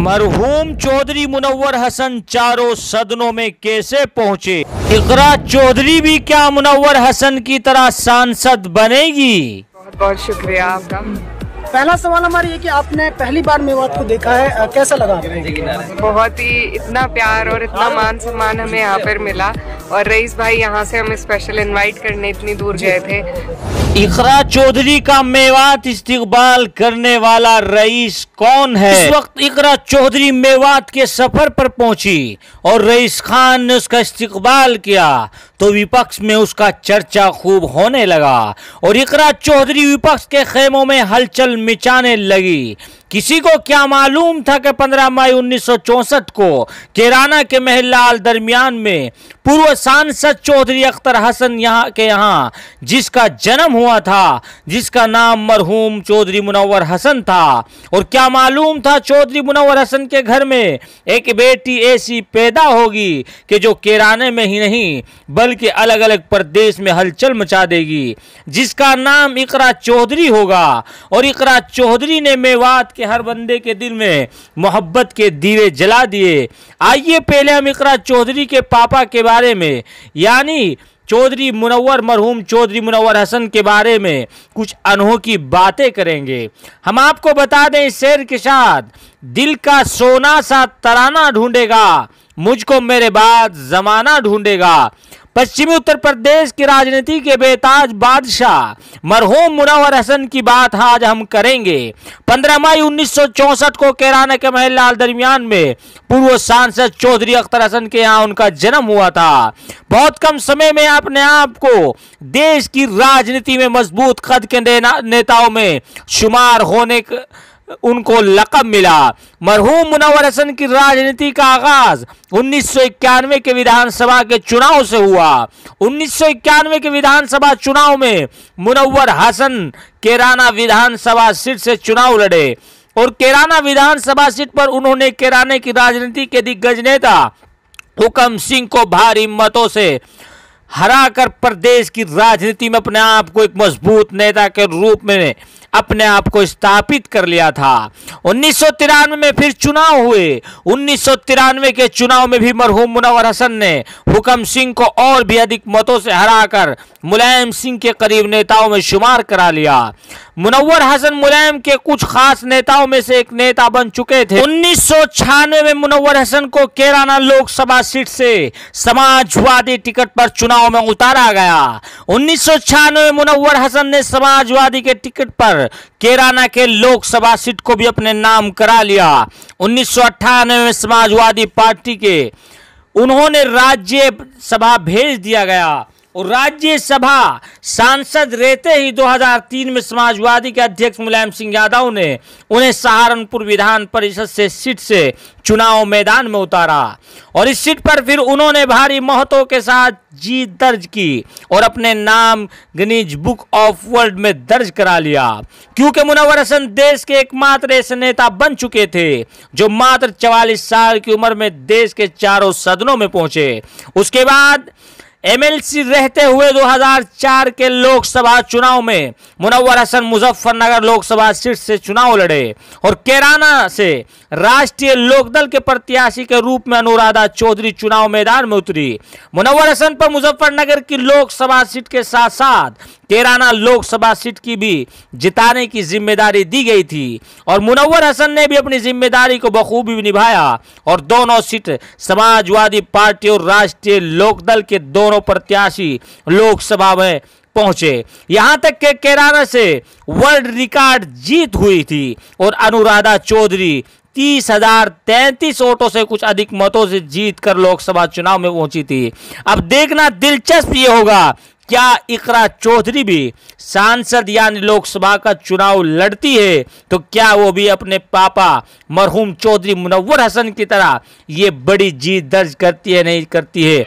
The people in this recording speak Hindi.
मरहूम चौधरी मुनव्वर हसन चारों सदनों में कैसे पहुंचे? इकरा चौधरी भी क्या मुनव्वर हसन की तरह सांसद बनेगी? बहुत बहुत शुक्रिया आपका। पहला सवाल हमारा ये कि आपने पहली बार मेवात को देखा है, कैसा लगा आपको? बहुत ही इतना प्यार और इतना मान सम्मान हमें यहाँ पर मिला और रईस भाई यहाँ से हमें स्पेशल इनवाइट करने इतनी दूर गए थे। इकरा चौधरी का मेवात इस्तकबाल करने वाला रईस कौन है? इस वक्त इकरा चौधरी मेवात के सफर पर पहुंची और रईस खान ने उसका इस्तकबाल किया तो विपक्ष में उसका चर्चा खूब होने लगा और इकरा चौधरी विपक्ष के खेमों में हलचल मचाने लगी। किसी को क्या मालूम था कि 15 मई 1964 को कैराना के महल दरमियान में पूर्व सांसद चौधरी अख्तर हसन यहाँ जिसका जन्म हुआ था, जिसका नाम मरहूम चौधरी मुनव्वर हसन था, और क्या मालूम था चौधरी मुनव्वर हसन के घर में एक बेटी ऐसी पैदा होगी कि जो कैराने में ही नहीं बल्कि अलग अलग प्रदेश में हलचल मचा देगी, जिसका नाम इकरा चौधरी होगा। और इकरा चौधरी ने मेवात के हर बंदे के दिल में मोहब्बत के दीवे जला दिए। आइए पहले हम इकरा चौधरी के पापा के बारे में यानी चौधरी मुनव्वर मरहूम चौधरी मुनव्वर हसन के बारे में कुछ अनोखी बातें करेंगे। हम आपको बता दें इस शेर के साथ, दिल का सोना सा तराना ढूंढेगा, मुझको मेरे बाद जमाना ढूंढेगा। पश्चिमी उत्तर प्रदेश की राजनीति के बेताज बादशाह मरहूम मुनव्वर हसन की बात आज हम करेंगे। 15 मई 1964 को कैराना के महल दरमियान में पूर्व सांसद चौधरी अख्तर हसन के यहाँ उनका जन्म हुआ था। बहुत कम समय में अपने आप को देश की राजनीति में मजबूत कद के नेताओं में शुमार होने उनको लक़ब मिला। मरहूम मुनव्वर हसन की राजनीति का आगाज 1991 के विधानसभा के चुनाव से हुआ। 1991 के विधानसभा चुनाव में मुनव्वर हसन कैराना विधानसभा सीट से चुनाव लड़े और कैराना विधानसभा सीट पर उन्होंने कैराने की राजनीति के दिग्गज नेता हुकम सिंह को भारी मतों से हराकर प्रदेश की राजनीति में अपने आप को एक मजबूत नेता के रूप में अपने आप को स्थापित कर लिया था। 1993 में फिर चुनाव हुए। 1993 के चुनाव में भी मरहूम मुनव्वर हसन ने हुकम सिंह को और भी अधिक मतों से हराकर मुलायम सिंह के करीब नेताओं में शुमार करा लिया। मुनव्वर हसन मुलायम के कुछ खास नेताओं में से एक नेता बन चुके थे। 1996 में मुनव्वर हसन को कैराना लोकसभा सीट से समाजवादी टिकट पर चुनाव में उतारा गया। 1996 में मुनव्वर हसन ने समाजवादी के टिकट पर कैराना के लोकसभा सीट को भी अपने नाम करा लिया। 1998 में समाजवादी पार्टी के उन्होंने राज्यसभा भेज दिया गया और राज्यसभा सांसद रहते ही 2003 में समाजवादी के अध्यक्ष मुलायम सिंह यादव ने उन्हें सहारनपुर विधान परिषद से सीट से चुनाव मैदान में उतारा और इस सीट पर फिर उन्होंने भारी मतों के साथ जीत दर्ज की और अपने नाम गिनीज बुक ऑफ वर्ल्ड में दर्ज करा लिया, क्योंकि मुनव्वर हसन देश के एकमात्र ऐसे नेता बन चुके थे जो मात्र 44 साल की उम्र में देश के चारों सदनों में पहुंचे। उसके बाद एमएलसी रहते हुए 2004 के लोकसभा चुनाव में मुनव्वर हसन मुजफ्फरनगर लोकसभा सीट से चुनाव लड़े और कैराना से राष्ट्रीय लोकदल के प्रत्याशी के रूप में अनुराधा चौधरी चुनाव मैदान में उतरी। मुनव्वर हसन पर मुजफ्फरनगर की लोकसभा सीट के साथ साथ कैराना लोकसभा सीट की भी जिताने की जिम्मेदारी दी गई थी और मुनव्वर हसन ने भी अपनी जिम्मेदारी को बखूबी निभाया और दोनों सीट समाजवादी पार्टी और राष्ट्रीय लोकदल के दोनों प्रत्याशी लोकसभा में पहुंचे। यहां तक कि कैराना से वर्ल्ड रिकॉर्ड जीत हुई थी और अनुराधा चौधरी 30,033 वोटों से कुछ अधिक मतों से जीतकर लोकसभा चुनाव में पहुंची थी। अब देखना दिलचस्प ये होगा, क्या इकरा चौधरी भी सांसद यानी लोकसभा का चुनाव लड़ती है तो क्या वो भी अपने पापा मरहूम चौधरी मुनव्वर हसन की तरह ये बड़ी जीत दर्ज करती है नहीं करती है।